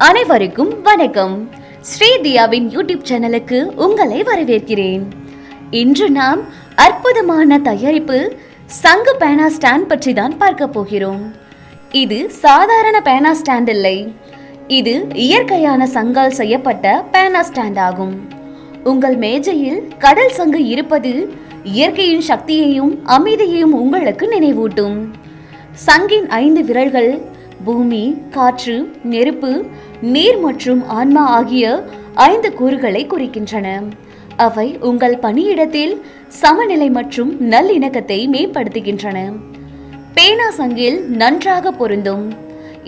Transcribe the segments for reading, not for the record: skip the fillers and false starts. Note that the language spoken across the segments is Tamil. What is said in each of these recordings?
அனைவருக்கும் வணக்கம். ஸ்ரீதியாவின் யூடியூப் சேனலுக்கு உங்களை வரவேற்கிறேன். இன்று நாம் அற்புதமான தயாரிப்பு சங்கு பேனா ஸ்டாண்ட் பற்றி தான் பார்க்க போகிறோம். இது சாதாரண பேனா ஸ்டாண்ட் இல்லை, இது இயற்கையான சங்கால் செய்யப்பட்ட பேனா ஸ்டாண்ட் ஆகும். உங்கள் மேஜையில் கடல் சங்கு இருப்பது இயற்கையின் சக்தியையும் அமைதியையும் உங்களுக்கு நினைவூட்டும். சங்கின் 5 விரல்கள் பூமி, காற்று, நெருப்பு, நீர் மற்றும் ஆன்மா ஆகிய 5 கூறுகளை குறிக்கின்றன. அவை உங்கள் பணியிடத்தில் சமநிலை மற்றும் நல்லிணக்கத்தை மேம்படுத்துகின்றன. பேனா சங்கில் நன்றாக பொருந்தும்.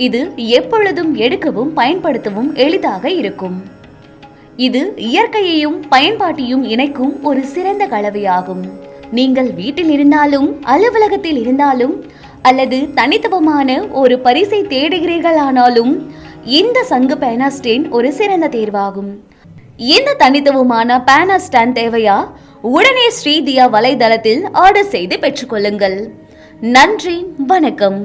இது எப்பொழுதும் எடுக்கவும் பயன்படுத்தவும் எளிதாக இருக்கும். இது இயற்கையையும் பயன்பாட்டையும் இணைக்கும் ஒரு சிறந்த கலவையாகும். நீங்கள் வீட்டில் இருந்தாலும் அலுவலகத்தில் இருந்தாலும் அல்லது தனித்துவமான ஒரு பரிசை தேடுகிறீர்களானாலும் இந்த சங்கு பேனா ஸ்டாண்ட் ஒரு சிறந்த தேர்வாகும். இந்த தனித்துவமான பேனா ஸ்டாண்ட் தேவையா? உடனே ஸ்ரீதியா வலைதளத்தில் ஆர்டர் செய்து பெற்றுக்கொள்ளுங்கள். நன்றி, வணக்கம்.